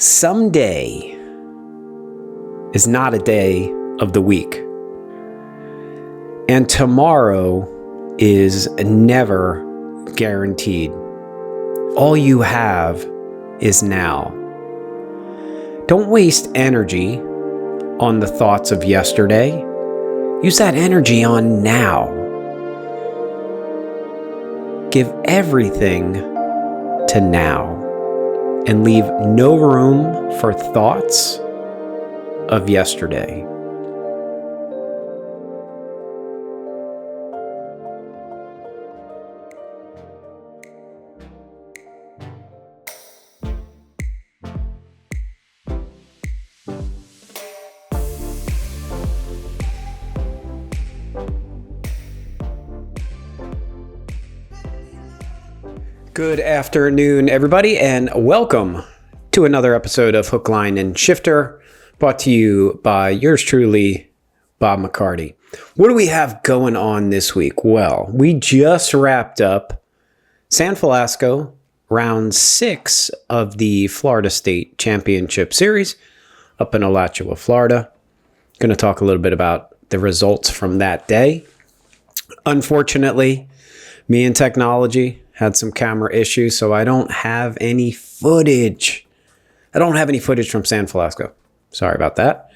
Someday is not a day of the week, and tomorrow is never guaranteed. All you have is now. Don't waste energy on the thoughts of yesterday. Use that energy on now. Give everything to now and leave no room for thoughts of yesterday. Good afternoon, everybody, and welcome to another episode of Hook, Line, and Shifter, brought to you by yours truly, Bob McCarty. What do we have going on this week? Well, we just wrapped up San Felasco, round 6 of the Florida State Championship Series up in Alachua, Florida. Going to talk a little bit about the results from that day. Unfortunately, me and technology had some camera issues, so I don't have any footage. I don't have any footage from San Felasco. Sorry about that.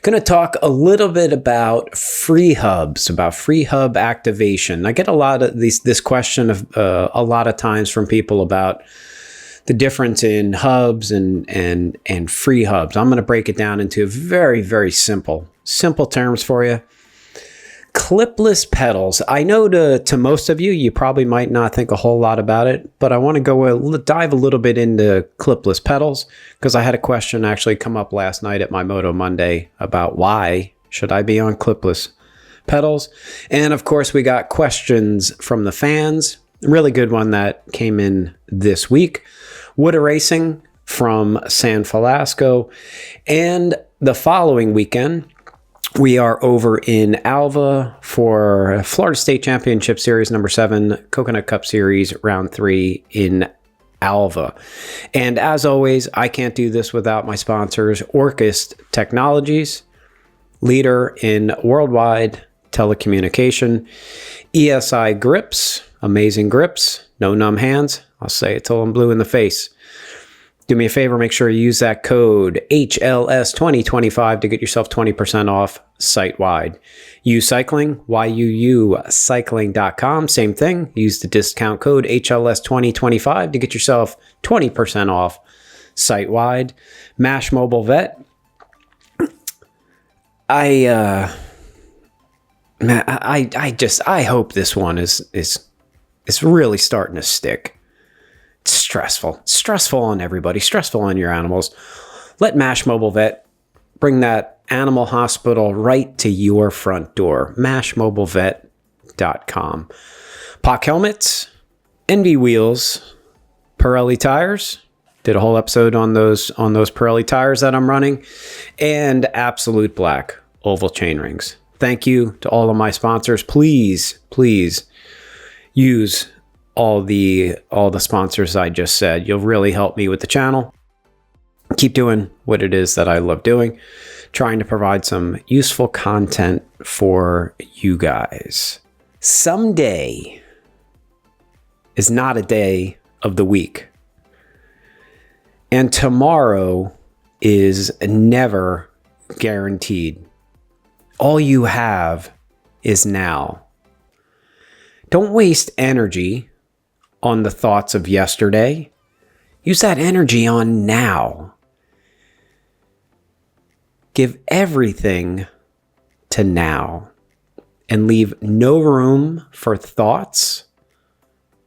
Going to talk a little bit about free hubs, about free hub activation. I get a lot of this question of a lot of times from people about the difference in hubs and free hubs. I'm going to break it down into very, very simple terms for you. Clipless pedals. I know to most of you, you probably might not think a whole lot about it, but I want to dive a little bit into clipless pedals because I had a question actually come up last night at my Moto Monday about why should I be on clipless pedals. And of course, we got questions from the fans. A really good one that came in this week. Wood Racing from San Felasco. And the following weekend, we are over in Alva for Florida State Championship Series number 7, Coconut Cup Series round 3 in Alva. And as always, I can't do this without my sponsors, Orchis Technologies, leader in worldwide telecommunication, ESI Grips, amazing grips, no numb hands. I'll say it till I'm blue in the face. Do me a favor, make sure you use that code HLS2025 to get yourself 20% off site-wide. U Cycling, YUUcycling.com, same thing. Use the discount code HLS2025 to get yourself 20% off site-wide. Mash Mobile Vet. I hope this one is really starting to stick. It's stressful on everybody, stressful on your animals. Let Mash Mobile Vet bring that animal hospital right to your front door. mashmobilevet.com. POC helmets, Envy wheels, Pirelli tires. Did a whole episode on those Pirelli tires that I'm running, and Absolute Black oval chain rings. Thank you to all of my sponsors. Please use all the sponsors I just said. You'll really help me with the channel. Keep doing what it is that I love doing, trying to provide some useful content for you guys. Someday is not a day of the week, and tomorrow is never guaranteed. All you have is now. Don't waste energy on the thoughts of yesterday. Use that energy on now. Give everything to now and leave no room for thoughts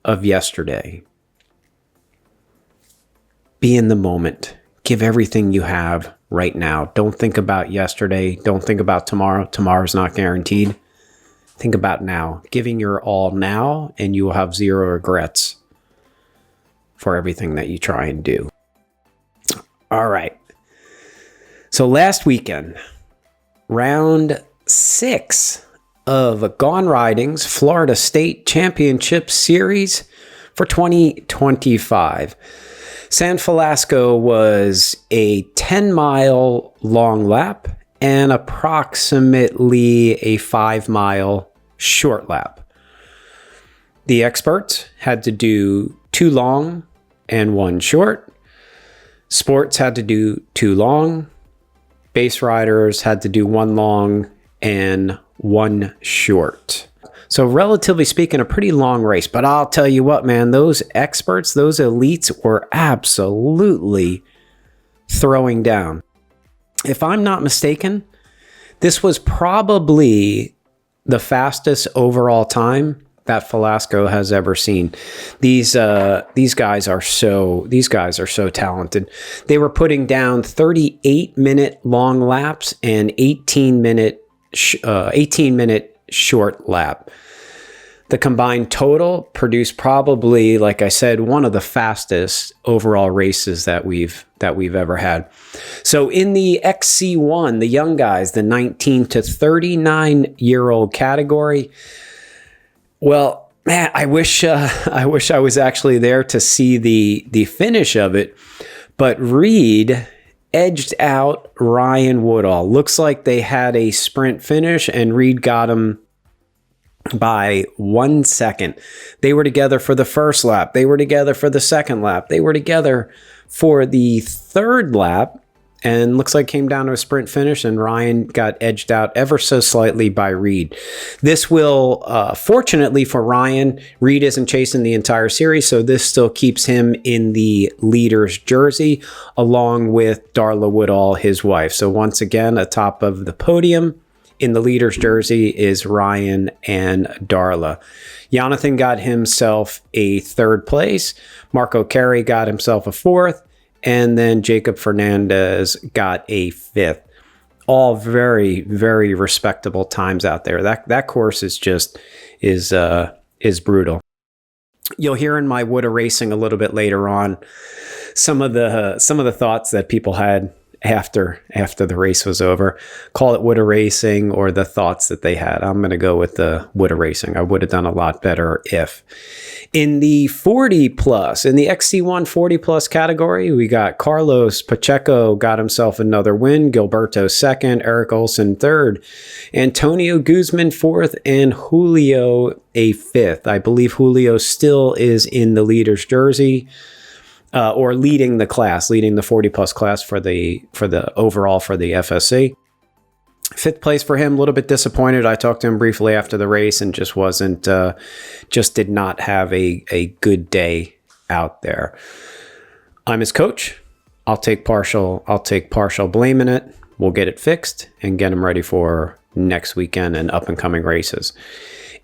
of yesterday. Be in the moment. Give everything you have right now. Don't think about yesterday. Don't think about tomorrow. Tomorrow's not guaranteed. Think about now. Giving your all now, and you will have zero regrets for everything that you try and do. All right. So last weekend, round 6 of Gone Riding's Florida State Championship Series for 2025. San Felasco was a 10-mile long lap and approximately a 5-mile short lap. The experts had to do 2 long and 1 short. Sports had to do 2 long. Base riders had to do 1 long and 1 short. So relatively speaking, a pretty long race. But I'll tell you what, man, those experts, those elites were absolutely throwing down. If I'm not mistaken, this was probably the fastest overall time that Felasco has ever seen. These guys are so talented. They were putting down 38-minute long laps and 18-minute short lap. The combined total produced probably, like I said, one of the fastest overall races that we've ever had. So in the XC1, the young guys, the 19 to 39-year-old category, well, man, I wish I was actually there to see the finish of it. But Reed edged out Ryan Woodall. Looks like they had a sprint finish, and Reed got him by 1 second. They were together for the first lap. They were together for the second lap. They were together for the third lap, and looks like came down to a sprint finish, and Ryan got edged out ever so slightly by Reed. This will, fortunately for Ryan, Reed isn't chasing the entire series, so this still keeps him in the leader's jersey, along with Darla Woodall, his wife. So once again, atop of the podium in the leader's jersey is Ryan and Darla. Jonathan got himself a 3rd place. Marco Carey got himself a 4th. And then Jacob Fernandez got a 5th. All very, very respectable times out there. That course is just is brutal. You'll hear in my Wood of Racing a little bit later on some of the thoughts that people had after the race was over. Call it Wood of Racing or the thoughts that they had. I'm going to go with the Wood of Racing. I would have done a lot better if. In the 40 plus, in the XC1 40 plus category, we got Carlos Pacheco got himself another win, Gilberto 2nd, Eric Olson 3rd, Antonio Guzman 4th, and Julio a 5th. I believe Julio still is in the leader's jersey. Or leading the class, leading the 40 plus class for the overall for the FSC. 5th place for him, a little bit disappointed. I talked to him briefly after the race and just did not have a good day out there. I'm his coach. I'll take partial blame in it. We'll get it fixed and get him ready for next weekend and up and coming races.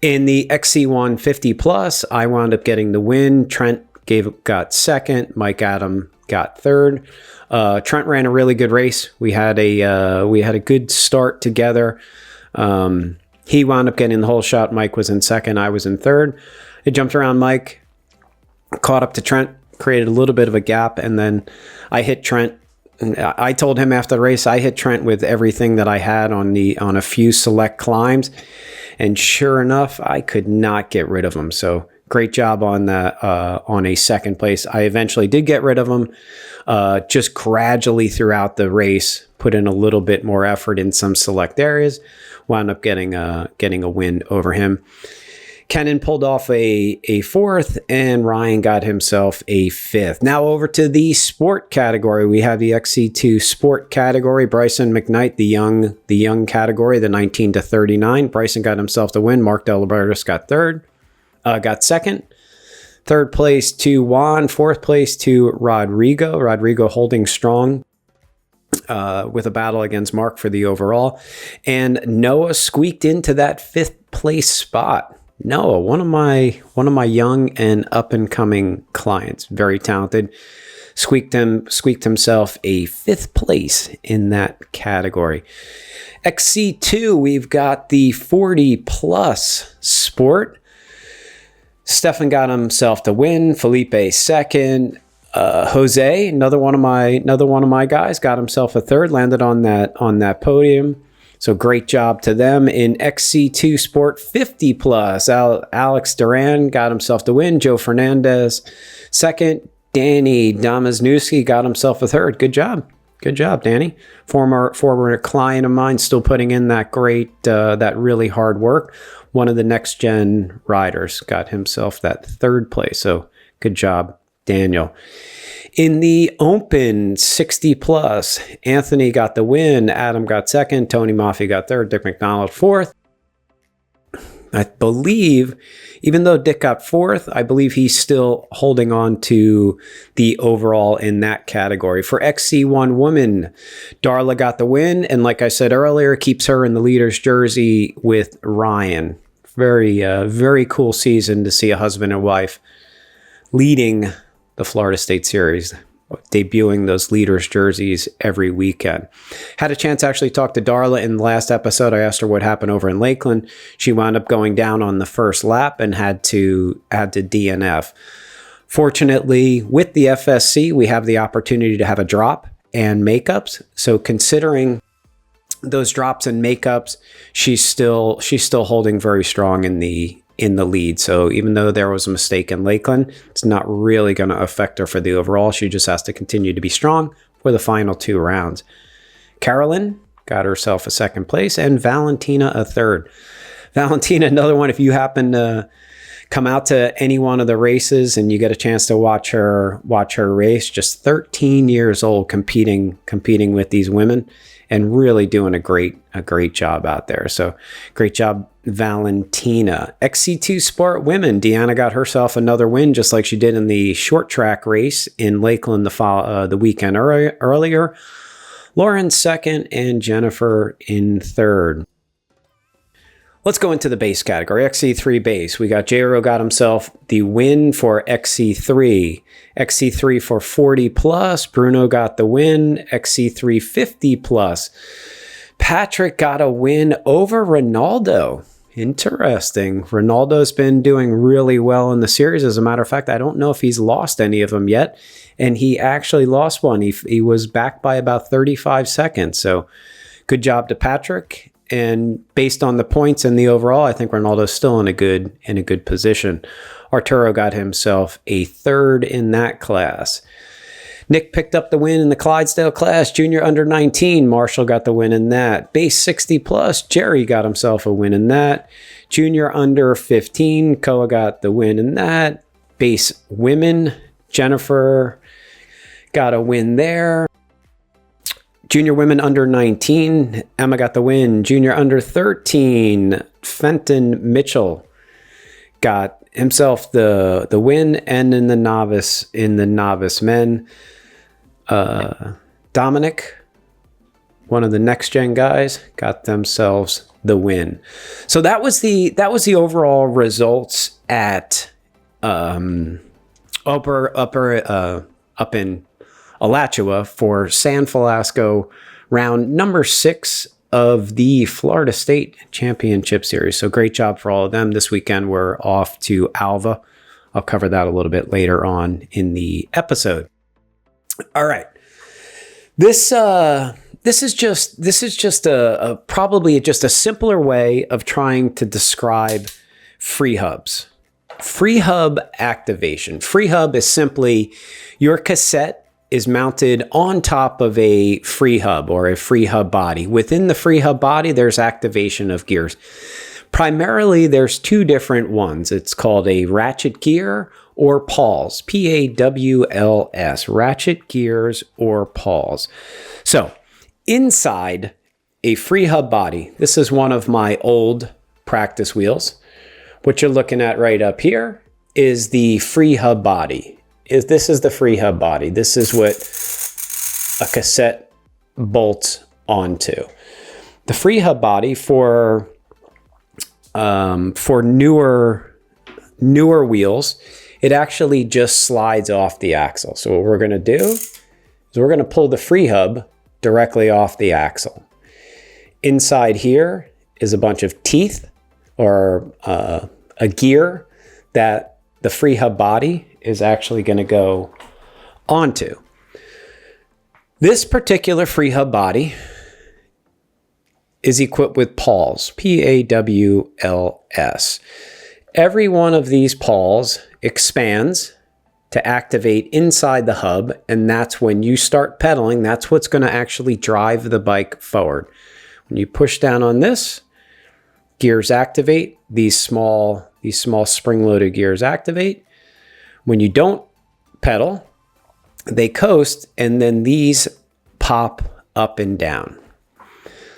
In the XC1 50 plus, I wound up getting the win. Trent got 2nd. Mike Adam got 3rd. Trent ran a really good race. We had a good start together. He wound up getting the whole shot. Mike was in 2nd. I was in 3rd. I jumped around Mike, caught up to Trent, created a little bit of a gap, and then I hit Trent. I told him after the race, I hit Trent with everything that I had on a few select climbs, and sure enough, I could not get rid of him. So great job on that, on a 2nd place. I eventually did get rid of him, just gradually throughout the race, put in a little bit more effort in some select areas, wound up getting a win over him. Kenan pulled off a 4th, and Ryan got himself a 5th. Now over to the sport category. We have the XC2 sport category. Bryson McKnight, the young category, the 19 to 39. Bryson got himself the win. Mark Delabertis got 3rd. Got 2nd. 3rd place to Juan. 4th place to Rodrigo. Rodrigo holding strong with a battle against Mark for the overall. And Noah squeaked into that 5th place spot. Noah, one of my young and up and coming clients, very talented, squeaked himself a 5th place in that category. XC2, we've got the 40 plus sport. Stefan got himself the win. Felipe 2nd. Jose, another one of my guys, got himself a 3rd. Landed on that podium. So great job to them. In XC2 Sport 50 plus, Alex Duran got himself the win. Joe Fernandez 2nd. Danny Domaznuski got himself a third. Good job. Good job, Danny. Former client of mine, still putting in that great, that really hard work. One of the next gen riders got himself that third place. So good job, Daniel. In the Open 60 plus, Anthony got the win. Adam got second. Tony Maffei got third. Dick McDonald fourth. I believe, even though Dick got fourth, I believe he's still holding on to the overall in that category. For XC1 woman, Darla got the win. And like I said earlier, keeps her in the leader's jersey with Ryan. Very cool season to see a husband and wife leading the Florida State Series, debuting those leaders jerseys every weekend. Had a chance to actually talk to Darla in the last episode. I asked her what happened over in Lakeland. She wound up going down on the first lap and had to DNF. Fortunately, with the FSC, we have the opportunity to have a drop and makeups. So considering those drops and makeups, she's still holding very strong in the lead. So even though there was a mistake in Lakeland, it's not really going to affect her for the overall. She just has to continue to be strong for the final two rounds. Carolyn got herself a second place and Valentina a third. Valentina, another one, if you happen to come out to any one of the races and you get a chance to watch her race, just 13 years old competing with these women and really doing a great job out there. So great job, Valentina. XC2 Sport Women, Deanna got herself another win, just like she did in the short track race in Lakeland the weekend earlier. Lauren second and Jennifer in third. Let's go into the base category, XC3 base. We got J-Ro got himself the win for XC3. XC3 for 40 plus. Bruno got the win. XC3 50 plus. Patrick got a win over Ronaldo. Interesting. Ronaldo's been doing really well in the series. As a matter of fact, I don't know if he's lost any of them yet. And he actually lost one. He was back by about 35 seconds. So good job to Patrick. And based on the points and the overall, I think Ronaldo's still in a good position. Arturo got himself a third in that class. Nick picked up the win in the Clydesdale class, junior under 19. Marshall got the win in that. Base 60 plus, Jerry got himself a win in that. Junior under 15, Koa got the win in that. Base women, Jennifer got a win there. Junior women under 19, Emma got the win. Junior under 13, Fenton Mitchell got himself the win. And in the novice men, Dominic, one of the next gen guys, got themselves the win. So that was the overall results at up in Alachua for San Felasco, round number 6 of the Florida State Championship Series. So great job for all of them. This weekend we're off to Alva. I'll cover that a little bit later on in the episode. All right. This is just probably just a simpler way of trying to describe free hubs. Free hub activation. Free hub is simply your cassette is mounted on top of a free hub or a free hub body. Within the free hub body, there's activation of gears. Primarily, there's 2 different ones. It's called a Ratchet Gear or Pawls, P-A-W-L-S, Ratchet Gears or Pawls. So inside a free hub body, this is one of my old practice wheels. What you're looking at right up here is the free hub body. This is the free hub body. This is what a cassette bolts onto. The free hub body for newer wheels, it actually just slides off the axle. So what we're going to do is we're going to pull the free hub directly off the axle. Inside here is a bunch of teeth or a gear that the free hub body is actually going to go onto. This particular free hub body is equipped with Pawls, P-A-W-L-S. Every one of these Pawls expands to activate inside the hub, and that's when you start pedaling. That's what's going to actually drive the bike forward. When you push down on this, gears activate. These small spring-loaded gears activate. When you don't pedal, they coast, and then these pop up and down.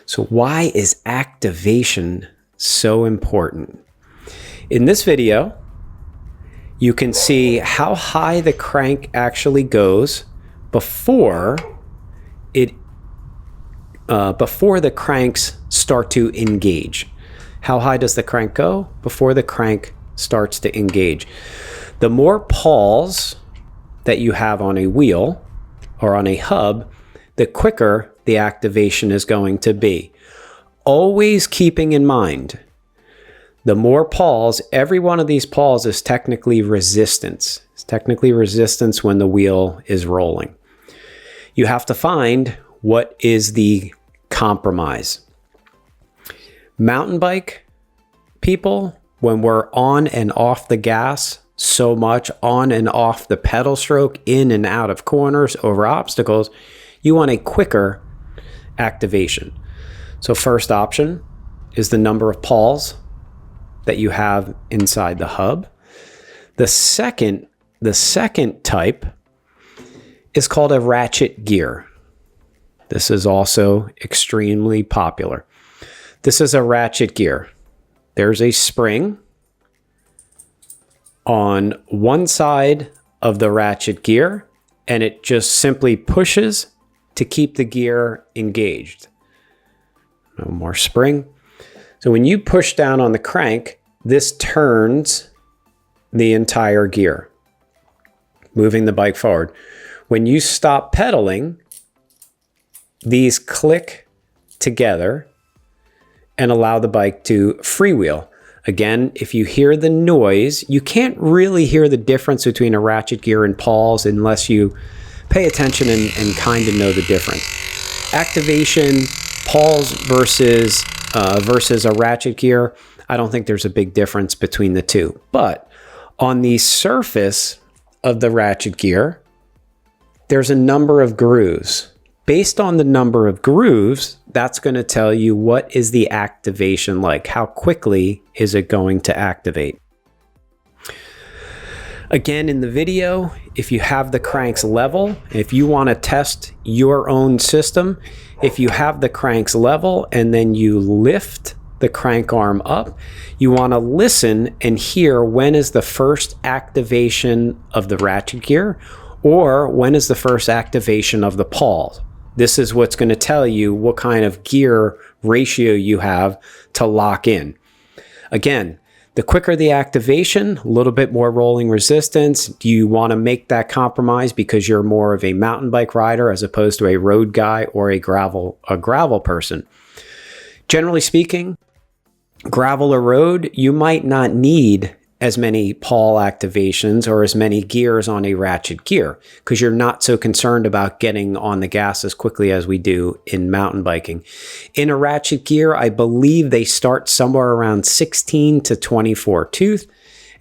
So why is activation so important? In this video, you can see how high the crank actually goes before the cranks start to engage. How high does the crank go before the crank starts to engage? The more pawls that you have on a wheel or on a hub, the quicker the activation is going to be. Always keeping in mind, the more pawls, every one of these pawls is technically resistance. It's technically resistance when the wheel is rolling. You have to find what is the compromise. Mountain bike people, when we're on and off the gas so much, on and off the pedal stroke, in and out of corners, over obstacles, you want a quicker activation. So first option is the number of pawls that you have inside the hub. The second type is called a ratchet gear. This is also extremely popular. This is a ratchet gear. There's a spring on one side of the ratchet gear, and it just simply pushes to keep the gear engaged. No more spring. So when you push down on the crank, this turns the entire gear, moving the bike forward. When you stop pedaling, these click together and allow the bike to freewheel. Again, if you hear the noise, you can't really hear the difference between a ratchet gear and pawls unless you pay attention and kind of know the difference. Activation, pawls versus a ratchet gear, I don't think there's a big difference between the two. But on the surface of the ratchet gear, there's a number of grooves. Based on the number of grooves, that's going to tell you what is the activation like. How quickly is it going to activate? Again, in the video, if you have the cranks level, if you want to test your own system, if you have the cranks level and then you lift the crank arm up, you want to listen and hear when is the first activation of the ratchet gear or when is the first activation of the pawl. This is what's going to tell you what kind of gear ratio you have to lock in. Again, the quicker the activation, a little bit more rolling resistance. Do you want to make that compromise because you're more of a mountain bike rider as opposed to a road guy or a gravel person? Generally speaking, gravel or road, you might not need as many pawl activations or as many gears on a ratchet gear because you're not so concerned about getting on the gas as quickly as we do in mountain biking. In a ratchet gear, I believe they start somewhere around 16 to 24 tooth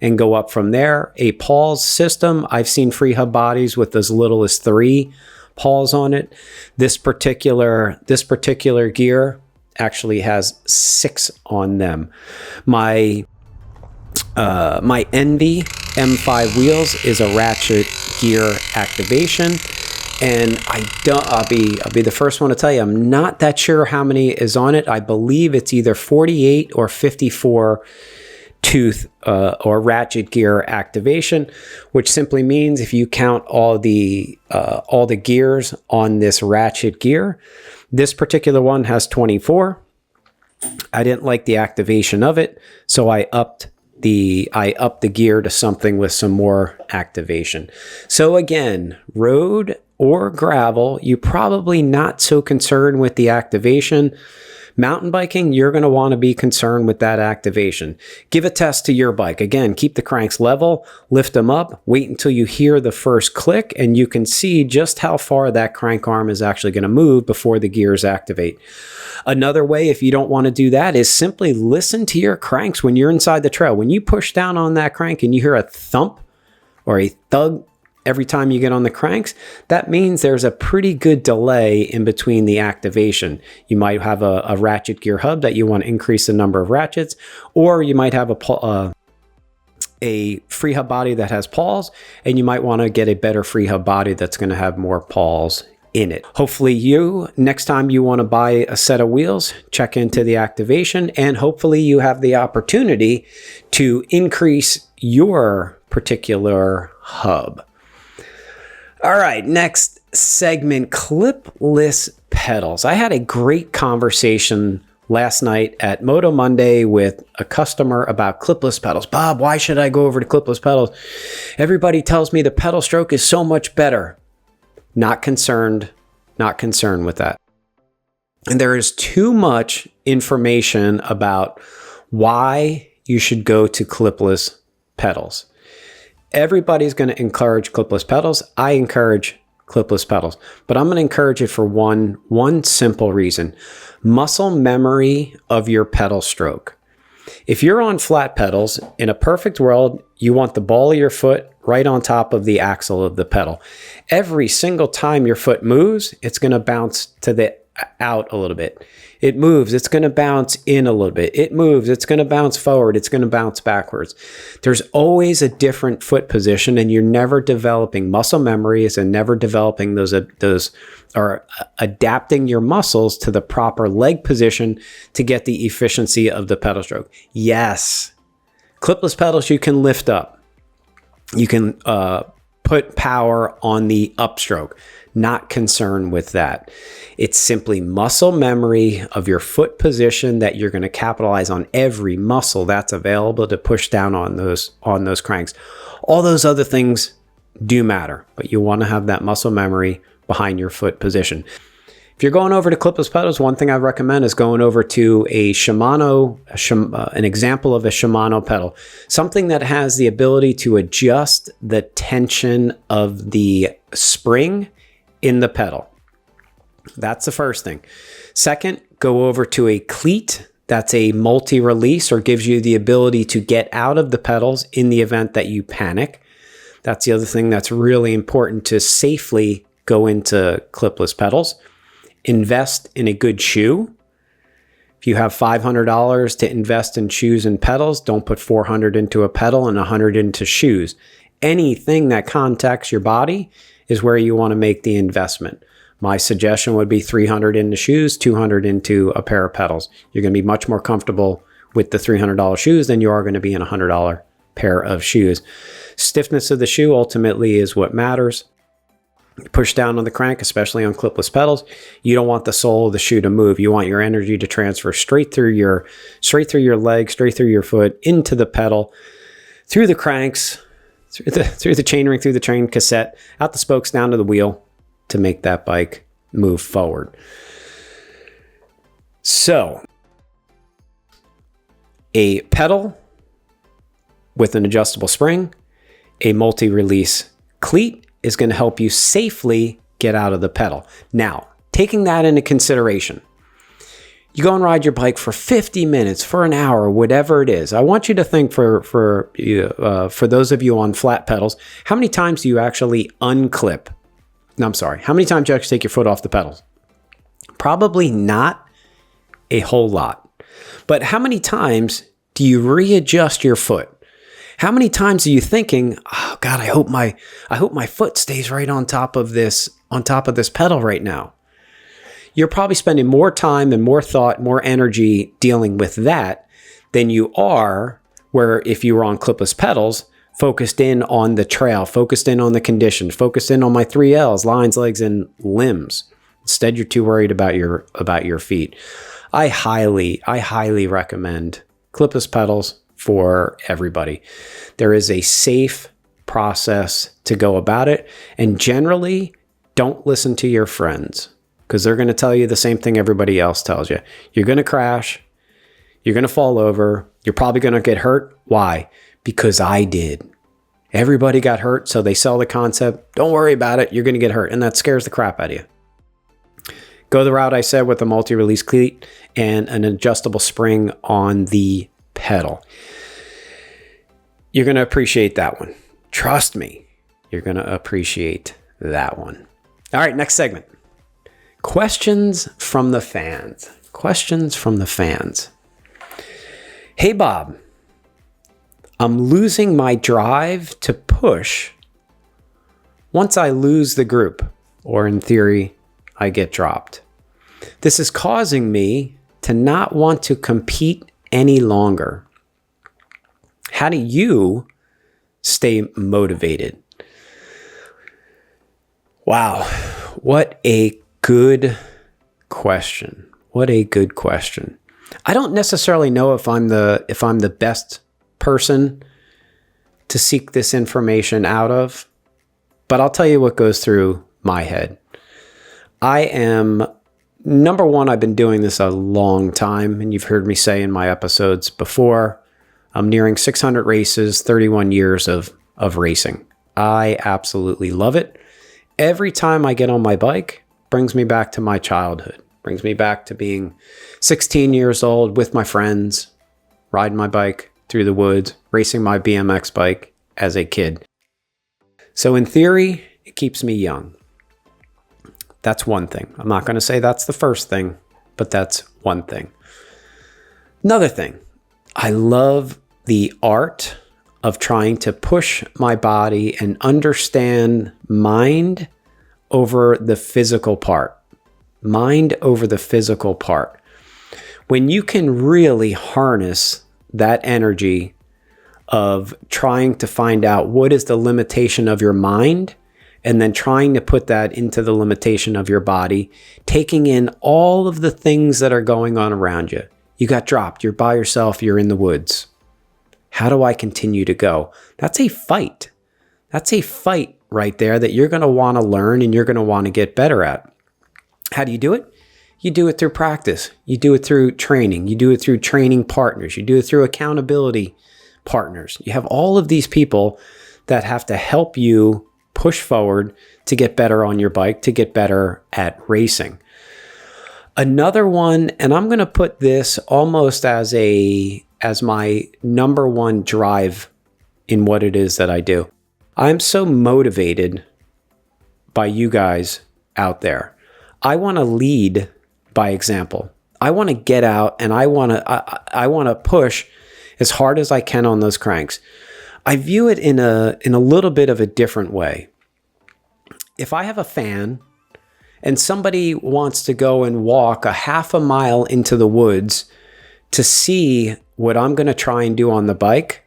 and go up from there. A pawls system, I've seen free hub bodies with as little as 3 pawls on it. This particular gear actually has 6 on them. My Envy M5 wheels is a ratchet gear activation, and I'll be the first one to tell you I'm not that sure how many is on it. I believe it's either 48 or 54 tooth or ratchet gear activation, which simply means if you count all the gears on this ratchet gear, this particular one has 24. I didn't like the activation of it, so I upped the gear to something with some more activation. So again, road or gravel, you're probably not so concerned with the activation. Mountain biking, you're going to want to be concerned with that activation. Give a test to your bike. Again, keep the cranks level, lift them up, wait until you hear the first click, and you can see just how far that crank arm is actually going to move before the gears activate. Another way, if you don't want to do that, is simply listen to your cranks when you're inside the trail. When you push down on that crank and you hear a thump or a thug every time you get on the cranks, that means there's a pretty good delay in between the activation. You might have a ratchet gear hub that you want to increase the number of ratchets, or you might have a free hub body that has pawls, and you might want to get a better free hub body that's going to have more pawls in it. Hopefully next time you want to buy a set of wheels, check into the activation, and hopefully you have the opportunity to increase your particular hub. All right, next segment, clipless pedals. I had a great conversation last night at Moto Monday with a customer about clipless pedals. Bob, why should I go over to clipless pedals? Everybody tells me the pedal stroke is so much better. Not concerned with that. And there is too much information about why you should go to clipless pedals. Everybody's going to encourage clipless pedals. I encourage clipless pedals, but I'm going to encourage it for one simple reason: muscle memory of your pedal stroke. If you're on flat pedals, in a perfect world, you want the ball of your foot right on top of the axle of the pedal. Every single time your foot moves, it's going to bounce to the out a little bit. It moves, it's going to bounce in a little bit. It moves, it's going to bounce forward, it's going to bounce backwards. There's always a different foot position, and you're never developing muscle memories and never developing those or adapting your muscles to the proper leg position to get the efficiency of the pedal stroke. Yes, clipless pedals you can lift up. You can put power on the upstroke. Not concerned with that. It's simply muscle memory of your foot position that you're going to capitalize on every muscle that's available to push down on those cranks. All those other things do matter, but you want to have that muscle memory behind your foot position. If you're going over to clipless pedals, one thing I recommend is going over to a Shimano, an example of a Shimano pedal, something that has the ability to adjust the tension of the spring in the pedal. That's the first thing. Second, go over to a cleat. That's a multi-release, or gives you the ability to get out of the pedals in the event that you panic. That's the other thing that's really important to safely go into clipless pedals. Invest in a good shoe. If you have $500 to invest in shoes and pedals, don't put $400 into a pedal and $100 into shoes. Anything that contacts your body is where you want to make the investment. My suggestion would be $300 into shoes, $200 into a pair of pedals. You're going to be much more comfortable with the $300 shoes than you are going to be in a $100 pair of shoes. Stiffness of the shoe ultimately is what matters. Push down on the crank, especially on clipless pedals. You don't want the sole of the shoe to move. You want your energy to transfer straight through your leg, straight through your foot, into the pedal, through the cranks, through the chain ring, through the train cassette, out the spokes, down to the wheel, to make that bike move forward. So, a pedal with an adjustable spring, a multi-release cleat is going to help you safely get out of the pedal. Now, taking that into consideration, you go and ride your bike for 50 minutes, for an hour, whatever it is. I want you to think for those of you on flat pedals, how many times do you actually unclip? No, I'm sorry. How many times do you actually take your foot off the pedals? Probably not a whole lot. But how many times do you readjust your foot? How many times are you thinking, oh God, I hope my foot stays right on top of this pedal right now? You're probably spending more time and more thought, more energy dealing with that than you are where if you were on clipless pedals, focused in on the trail, focused in on the condition, focused in on my 3 L's, lines, legs, and limbs. Instead, you're too worried about your feet. I highly recommend clipless pedals for everybody. There is a safe process to go about it, and generally, don't listen to your friends, because they're going to tell you the same thing everybody else tells you. You're going to crash. You're going to fall over. You're probably going to get hurt. Why? Because I did. Everybody got hurt, so they sell the concept. Don't worry about it. You're going to get hurt, and that scares the crap out of you. Go the route I said with a multi-release cleat and an adjustable spring on the pedal. You're going to appreciate that one. Trust me. You're going to appreciate that one. All right, next segment. Questions from the fans. Questions from the fans. Hey, Bob. I'm losing my drive to push once I lose the group, or in theory, I get dropped. This is causing me to not want to compete any longer. How do you stay motivated? Wow, what a good question. What a good question. I don't necessarily know if I'm the best person to seek this information out of, but I'll tell you what goes through my head. I am, number one, I've been doing this a long time, and you've heard me say in my episodes before, I'm nearing 600 races, 31 years of racing. I absolutely love it. Every time I get on my bike, brings me back to my childhood, brings me back to being 16 years old with my friends, riding my bike through the woods, racing my BMX bike as a kid. So in theory, it keeps me young. That's one thing. I'm not going to say that's the first thing, but that's one thing. Another thing, I love the art of trying to push my body and understand mind over the physical part. Mind over the physical part. When you can really harness that energy of trying to find out what is the limitation of your mind, and then trying to put that into the limitation of your body, taking in all of the things that are going on around you. You got dropped, you're by yourself, you're in the woods. How do I continue to go? That's a fight. That's a fight right there that you're going to want to learn and you're going to want to get better at. How do you do it? You do it through practice. You do it through training. You do it through training partners. You do it through accountability partners. You have all of these people that have to help you push forward to get better on your bike, to get better at racing. Another one, and I'm going to put this almost as my number one drive in what it is that I do. I'm so motivated by you guys out there. I want to lead by example. I want to get out and I want to push as hard as I can on those cranks. I view it in a little bit of a different way. If I have a fan and somebody wants to go and walk a half a mile into the woods to see what I'm going to try and do on the bike,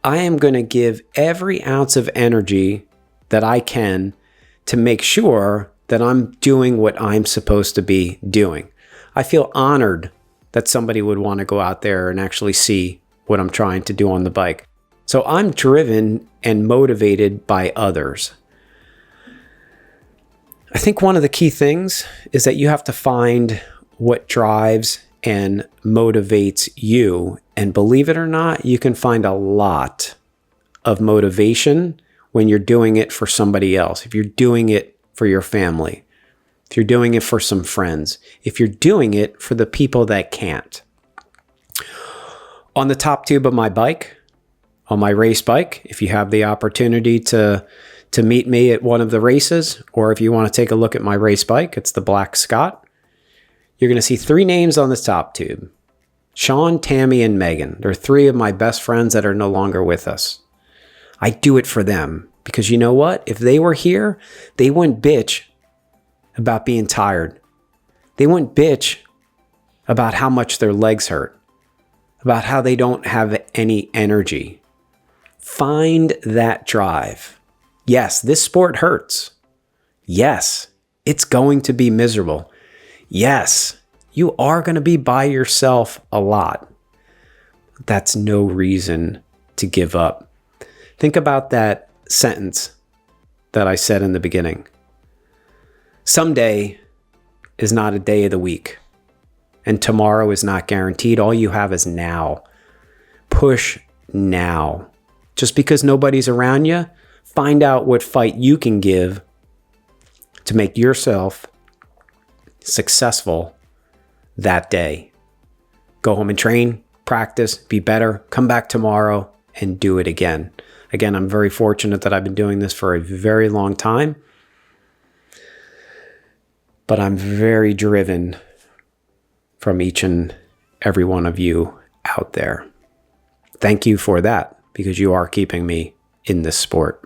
I am going to give every ounce of energy that I can to make sure that I'm doing what I'm supposed to be doing. I feel honored that somebody would want to go out there and actually see what I'm trying to do on the bike. So I'm driven and motivated by others. I think one of the key things is that you have to find what drives and motivates you. And believe it or not, you can find a lot of motivation when you're doing it for somebody else. If you're doing it for your family, if you're doing it for some friends, if you're doing it for the people that can't. On the top tube of my bike, on my race bike, if you have the opportunity to meet me at one of the races, or if you want to take a look at my race bike, it's the Black Scott. You're going to see 3 names on the top tube. Sean, Tammy, and Megan. They're 3 of my best friends that are no longer with us. I do it for them because you know what? If they were here, they wouldn't bitch about being tired. They wouldn't bitch about how much their legs hurt, about how they don't have any energy. Find that drive. Yes, this sport hurts. Yes, it's going to be miserable. Yes, you are going to be by yourself a lot. That's no reason to give up. Think about that sentence that I said in the beginning. Someday is not a day of the week, and tomorrow is not guaranteed. All you have is now. Push now. Just because nobody's around you, find out what fight you can give to make yourself successful that day. Go home and train, practice, be better, come back tomorrow and do it again. Again, I'm very fortunate that I've been doing this for a very long time, but I'm very driven from each and every one of you out there. Thank you for that, because you are keeping me in this sport.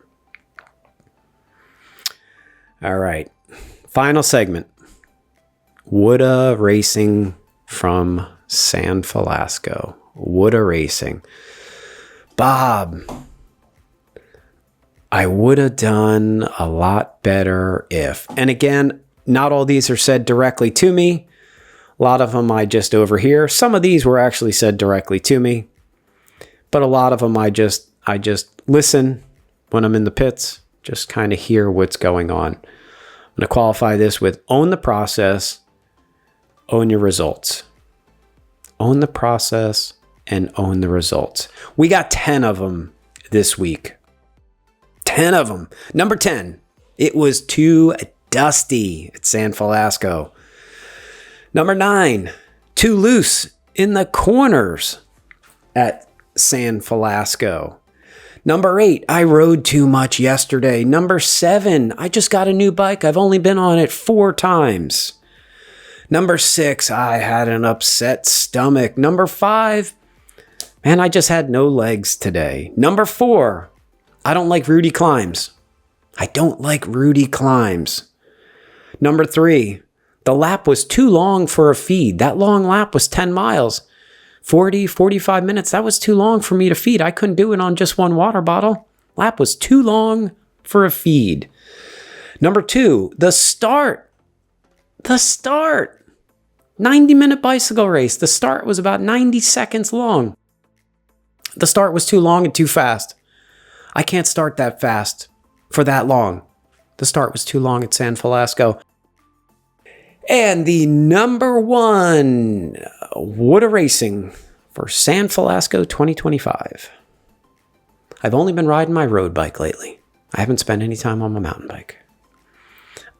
All right, final segment. Woulda Racing from San Felasco. Woulda Racing. Bob, I would have done a lot better if. And again, not all these are said directly to me. A lot of them I just overhear. Some of these were actually said directly to me, but a lot of them I just listen when I'm in the pits, just kind of hear what's going on. I'm going to qualify this with own the process, own your results. Own the process and own the results. We got 10 of them this week. 10 of them. Number 10, it was too dusty at San Felasco. Number 9, too loose in the corners at San Felasco. Number 8, I rode too much yesterday. Number 7, I just got a new bike. I've only been on it 4 times. Number 6, I had an upset stomach. Number 5, man, I just had no legs today. Number 4, I don't like rooty climbs. I don't like rooty climbs. Number 3, the lap was too long for a feed. That long lap was 10 miles. 40, 45 minutes, that was too long for me to feed. I couldn't do it on just one water bottle. Lap was too long for a feed. Number 2, the start. 90-minute bicycle race. The start was about 90 seconds long. The start was too long and too fast. I can't start that fast for that long. The start was too long at San Felasco. And the number 1 Woulda Racing for San Felasco 2025. I've only been riding my road bike lately. I haven't spent any time on my mountain bike.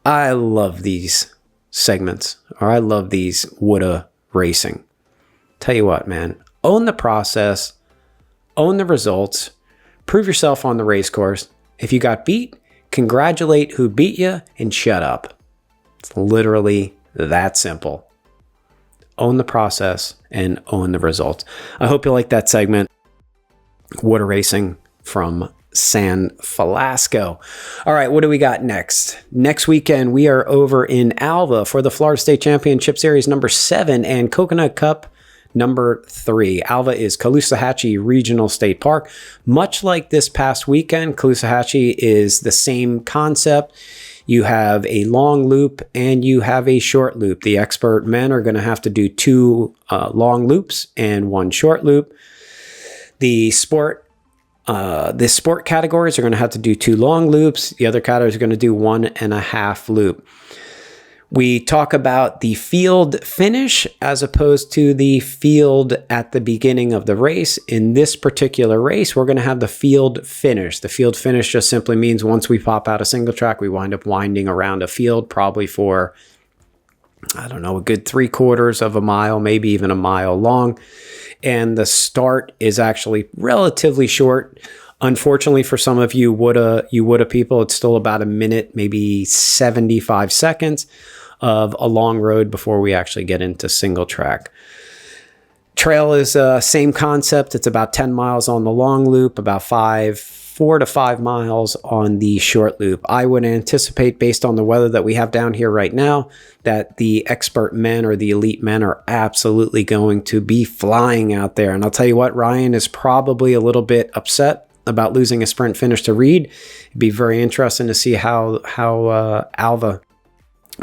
I love these segments, or I love these Woulda Racing. Tell you what, man, own the process, own the results, prove yourself on the race course. If you got beat, congratulate who beat you and shut up. It's literally that simple. Own the process and own the results. I hope you like that segment. Woulda Racing from San Felasco. All right, what do we got next? Next weekend, we are over in Alva for the Florida State Championship Series number 7 and Coconut Cup number 3. Alva is Caloosahatchee Regional State Park. Much like this past weekend, Caloosahatchee is the same concept. You have a long loop and you have a short loop. The expert men are going to have to do 2 long loops and 1 short loop. The sport categories are going to have to do 2 long loops. The other categories are going to do 1.5 loop. We talk about the field finish as opposed to the field at the beginning of the race. In this particular race, we're going to have the field finish. The field finish just simply means once we pop out a single track, we wind up winding around a field probably for, I don't know, a good 3/4 of a mile, maybe even a mile long. And the start is actually relatively short. Unfortunately for some of you Woulda people, it's still about a minute, maybe 75 seconds of a long road before we actually get into single track. Trail is same concept. It's about 10 miles on the long loop, about 4 to 5 miles on the short loop. I would anticipate, based on the weather that we have down here right now, that the expert men or the elite men are absolutely going to be flying out there. And I'll tell you what, Ryan is probably a little bit upset about losing a sprint finish to Reed. It'd be very interesting to see how Alva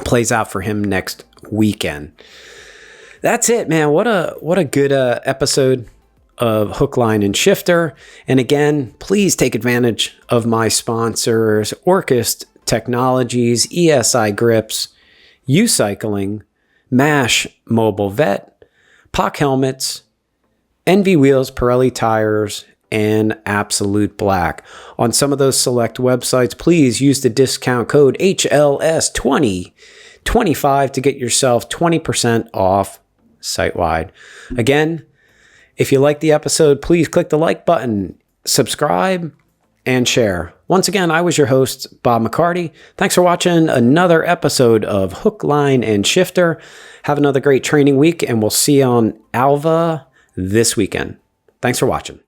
plays out for him next weekend. That's it, man. What a good episode of Hook, Line, and Shifter. And again, please take advantage of my sponsors, Orchist Technologies, ESI Grips, U-Cycling, MASH Mobile Vet, POC Helmets, NV Wheels, Pirelli Tires, and Absolute Black. On some of those select websites, please use the discount code HLS2025 to get yourself 20% off site-wide. Again, if you like the episode, please click the like button, subscribe, and share. Once again, I was your host, Bob McCarty. Thanks for watching another episode of Hook, Line, and Shifter. Have another great training week, and we'll see you on Alva this weekend. Thanks for watching.